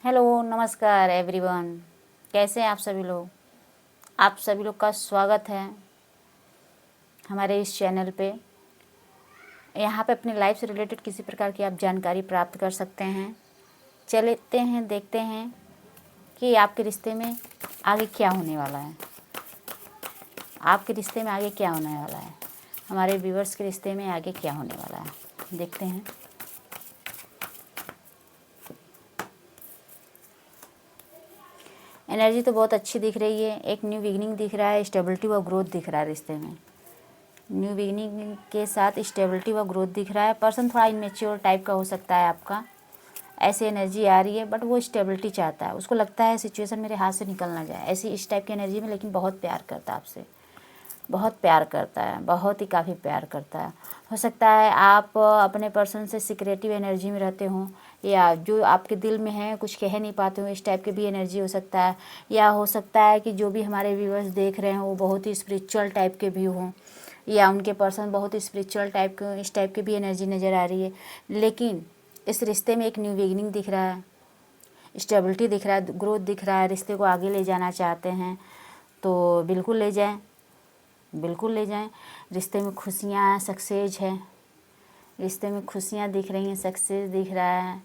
Hello, नमस्कार everyone. कैसे हैं आप सभी लोग? आप सभी लोग का स्वागत है हमारे इस चैनल पे। यहाँ पे अपनी लाइफ से रिलेटेड किसी प्रकार की आप जानकारी प्राप्त कर सकते हैं। चलते हैं, देखते हैं कि आपके रिश्ते में आगे क्या होने वाला है। आपके रिश्ते में आगे क्या होने वाला है, हमारे व्यूअर्स के रिश्ते में आगे क्या होने वाला है, देखते हैं। एनर्जी तो बहुत अच्छी दिख रही है। एक न्यू बिगिनिंग दिख रहा है, स्टेबिलिटी व ग्रोथ दिख रहा है रिश्ते में। न्यू बिगिनिंग के साथ स्टेबिलिटी व ग्रोथ दिख रहा है। पर्सन थोड़ा इमेच्योर टाइप का हो सकता है आपका, ऐसी एनर्जी आ रही है, बट वो स्टेबिलिटी चाहता है। उसको लगता है सिचुएशन मेरे हाथ से निकल ना जाए, ऐसी इस टाइप की एनर्जी में। लेकिन बहुत प्यार करता है आपसे, बहुत प्यार करता है, बहुत ही काफ़ी प्यार करता है। हो सकता है आप अपने पर्सन से सिक्रेटिव एनर्जी में रहते हों, या जो आपके दिल में है कुछ कह नहीं पाते हो, इस टाइप की भी एनर्जी हो सकता है। या हो सकता है कि जो भी हमारे व्यूअर्स देख रहे हैं वो बहुत ही स्पिरिचुअल टाइप के भी हों, या उनके पर्सन बहुत ही स्पिरिचुअल टाइप के, इस टाइप की भी एनर्जी नज़र आ रही है। लेकिन इस रिश्ते में एक न्यू बिगिनिंग दिख रहा है, स्टेबिलिटी दिख रहा है, ग्रोथ दिख रहा है। रिश्ते को आगे ले जाना चाहते हैं तो बिल्कुल ले जाएं, बिल्कुल ले जाएं। रिश्ते में खुशियाँ, सक्सेस है। रिश्ते में खुशियाँ दिख रही हैं, सक्सेस दिख रहा है,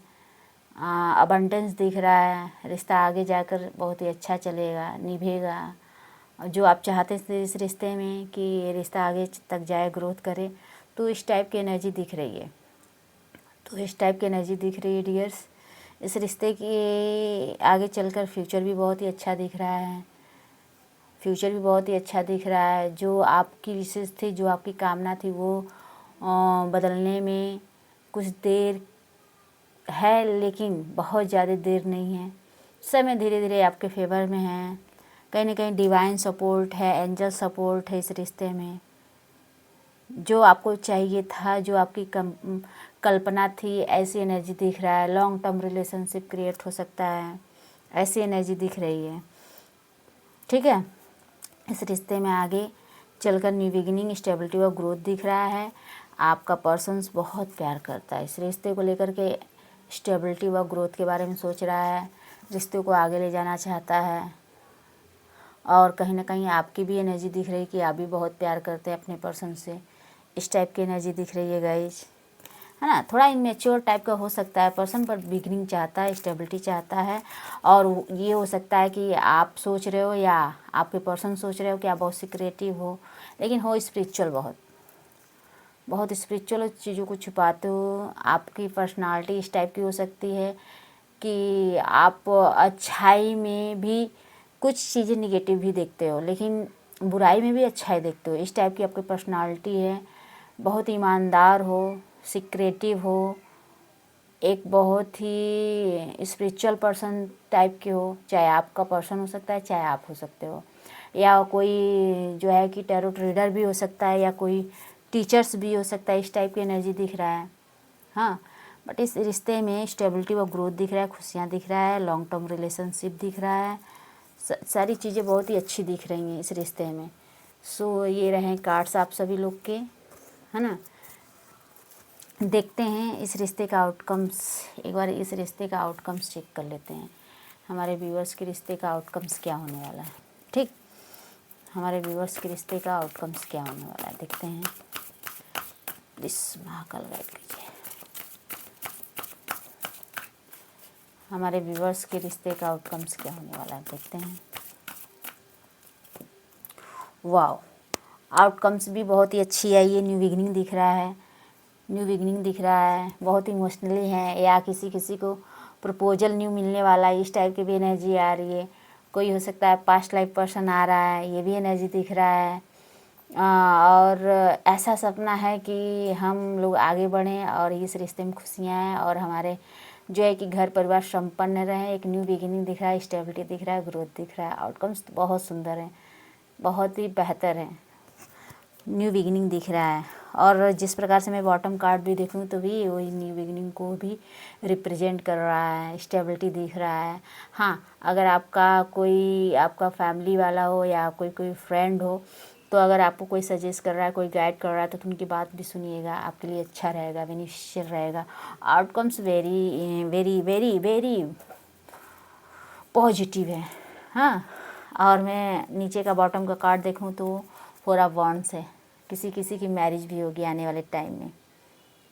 अबंडेंस दिख रहा है। रिश्ता आगे जाकर बहुत ही अच्छा चलेगा, निभेगा। जो आप चाहते थे इस रिश्ते में कि रिश्ता आगे तक जाए, ग्रोथ करे, तो इस टाइप की एनर्जी दिख रही है। तो इस टाइप की एनर्जी दिख रही है डियर्स। इस रिश्ते के आगे चलकर फ्यूचर भी बहुत ही अच्छा दिख रहा है। फ्यूचर भी बहुत ही अच्छा दिख रहा है। जो आपकी विशेष थी, जो आपकी कामना थी, वो बदलने में कुछ देर है, लेकिन बहुत ज़्यादा देर नहीं है। समय धीरे धीरे आपके फेवर में है। कहीं ना कहीं डिवाइन सपोर्ट है, एंजल सपोर्ट है इस रिश्ते में। जो आपको चाहिए था, जो आपकी कल्पना थी, ऐसी एनर्जी दिख रहा है। लॉन्ग टर्म रिलेशनशिप क्रिएट हो सकता है, ऐसी एनर्जी दिख रही है। ठीक है, इस रिश्ते में आगे चलकर न्यू बिगिनिंग, स्टेबिलिटी और ग्रोथ दिख रहा है। आपका पर्सन्स बहुत प्यार करता है इस रिश्ते को लेकर के, स्टेबिलिटी व ग्रोथ के बारे में सोच रहा है, रिश्ते को आगे ले जाना चाहता है। और कहीं ना कहीं आपकी भी एनर्जी दिख रही है कि आप भी बहुत प्यार करते हैं अपने पर्सन से, इस टाइप की एनर्जी दिख रही है गाइज, है ना। थोड़ा इमेच्योर टाइप का हो सकता है पर्सन, पर बिगिनिंग चाहता है, स्टेबिलिटी चाहता है। और ये हो सकता है कि आप सोच रहे हो या आपके पर्सन सोच रहे हो कि आप बहुत सीक्रेटिव हो, लेकिन हो स्पिरिचुअल, बहुत बहुत स्पिरिचुअल चीज़ों को छुपाते हो। आपकी पर्सनालिटी इस टाइप की हो सकती है कि आप अच्छाई में भी कुछ चीज़ें निगेटिव भी देखते हो, लेकिन बुराई में भी अच्छाई देखते हो। इस टाइप की आपकी पर्सनालिटी है। बहुत ईमानदार हो, सीक्रेटिव हो, एक बहुत ही स्पिरिचुअल पर्सन टाइप के हो। चाहे आपका पर्सन हो सकता है, चाहे आप हो सकते हो, या कोई जो है कि टैरोट रीडर भी हो सकता है, या कोई टीचर्स भी हो सकता है। इस टाइप की एनर्जी दिख रहा है। हाँ, बट इस रिश्ते में स्टेबिलिटी व ग्रोथ दिख रहा है, खुशियाँ दिख रहा है, लॉन्ग टर्म रिलेशनशिप दिख रहा है। सारी चीज़ें बहुत ही अच्छी दिख रही हैं इस रिश्ते में। सो ये रहे कार्ड्स आप सभी लोग के, है ना। देखते हैं इस रिश्ते का आउटकम्स। एक बार इस रिश्ते का आउटकम्स चेक कर लेते हैं, हमारे व्यूअर्स के रिश्ते का आउटकम्स क्या होने वाला है। ठीक, हमारे व्यूअर्स के रिश्ते का आउटकम्स क्या होने वाला है, देखते हैं। प्लीज़ महाकाल गाइड कीजिए। हमारे व्यूअर्स के रिश्ते का आउटकम्स क्या होने वाला है, देखते हैं। वाओ, आउटकम्स भी बहुत ही अच्छी है। ये न्यू बिगिनिंग दिख रहा है, न्यू बिगिनिंग दिख रहा है। बहुत इमोशनली है, या किसी किसी को प्रपोजल न्यू मिलने वाला है, इस टाइप की भी एनर्जी आ रही है। कोई हो सकता है पास्ट लाइफ पर्सन आ रहा है, ये भी एनर्जी दिख रहा है। और ऐसा सपना है कि हम लोग आगे बढ़ें और इस रिश्ते में खुशियाँ हैं, और हमारे जो है कि घर परिवार संपन्न रहे। एक न्यू बिगिनिंग दिख रहा है, स्टेबिलिटी दिख रहा है, ग्रोथ दिख रहा है। आउटकम्स बहुत सुंदर हैं, बहुत ही बेहतर हैं। न्यू बिगिनिंग दिख रहा है। और जिस प्रकार से मैं बॉटम कार्ड भी देखूं तो भी वही न्यू बिगिनिंग को भी रिप्रेजेंट कर रहा है। स्टेबिलिटी दिख रहा है। हाँ, अगर आपका फैमिली वाला हो या कोई कोई फ्रेंड हो, तो अगर आपको कोई सजेस्ट कर रहा है, कोई गाइड कर रहा है, तो उनकी बात भी सुनिएगा, आपके लिए अच्छा रहेगा, बेनिफिशियल रहेगा। Outcomes very very very very positive है। हाँ, और मैं नीचे का बॉटम का कार्ड देखूँ तो 4 ऑफ वॉन्ड्स है। किसी किसी की मैरिज भी होगी आने वाले टाइम में।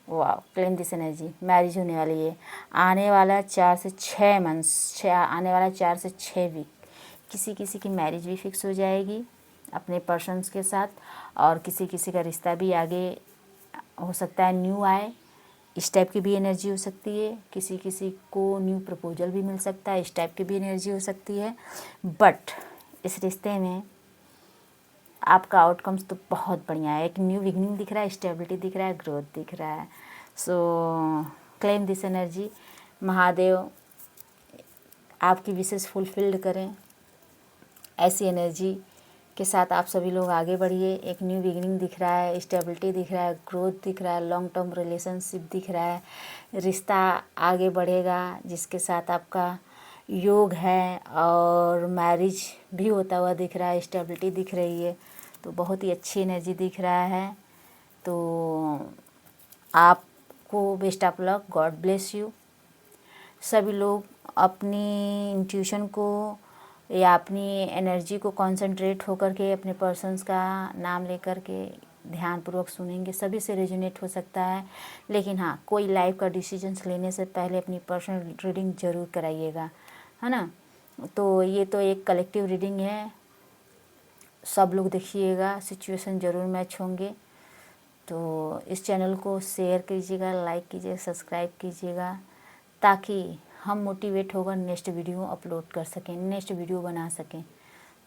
वाह, क्लेम दिस एनर्जी, मैरिज होने वाली है आने वाला 4 से 6 मंथ्स, आने वाला 4 से 6 वीक। किसी किसी की मैरिज भी फिक्स हो जाएगी अपने पर्सन्स के साथ, और किसी किसी का रिश्ता भी आगे हो सकता है न्यू आए, इस टाइप की भी एनर्जी हो सकती है। किसी किसी को न्यू प्रपोजल भी मिल सकता है, इस टाइप की भी एनर्जी हो सकती है। बट इस रिश्ते में आपका आउटकम्स तो बहुत बढ़िया है। एक न्यू बिगनिंग दिख रहा है, स्टेबिलिटी दिख रहा है, ग्रोथ दिख रहा है। सो क्लेम दिस एनर्जी। महादेव आपकी विशेष फुलफिल्ड करें। ऐसी एनर्जी के साथ आप सभी लोग आगे बढ़िए। एक न्यू बिगनिंग दिख रहा है, स्टेबिलिटी दिख रहा है, ग्रोथ दिख रहा है, लॉन्ग टर्म रिलेशनशिप दिख रहा है, रिश्ता आगे बढ़ेगा जिसके साथ आपका योग है, और मैरिज भी होता हुआ दिख रहा है, स्टेबिलिटी दिख रही है। तो बहुत ही अच्छी एनर्जी दिख रहा है। तो आपको best of luck, God bless you. सभी लोग अपनी इंट्यूशन को या अपनी एनर्जी को कंसंट्रेट होकर के अपने पर्सन्स का नाम लेकर के ध्यानपूर्वक सुनेंगे। सभी से रेजोनेट हो सकता है, लेकिन हाँ, कोई लाइफ का डिसीजंस लेने से पहले अपनी पर्सनल रीडिंग ज़रूर कराइएगा, है ना। तो ये तो एक कलेक्टिव रीडिंग है, सब लोग देखिएगा, सिचुएशन ज़रूर मैच होंगे। तो इस चैनल को शेयर कीजिएगा, लाइक कीजिए, सब्सक्राइब कीजिएगा, ताकि हम मोटिवेट होकर नेक्स्ट वीडियो अपलोड कर सकें, नेक्स्ट वीडियो बना सकें।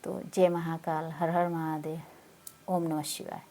तो जय महाकाल, हर हर महादेव, ओम नमः शिवाय।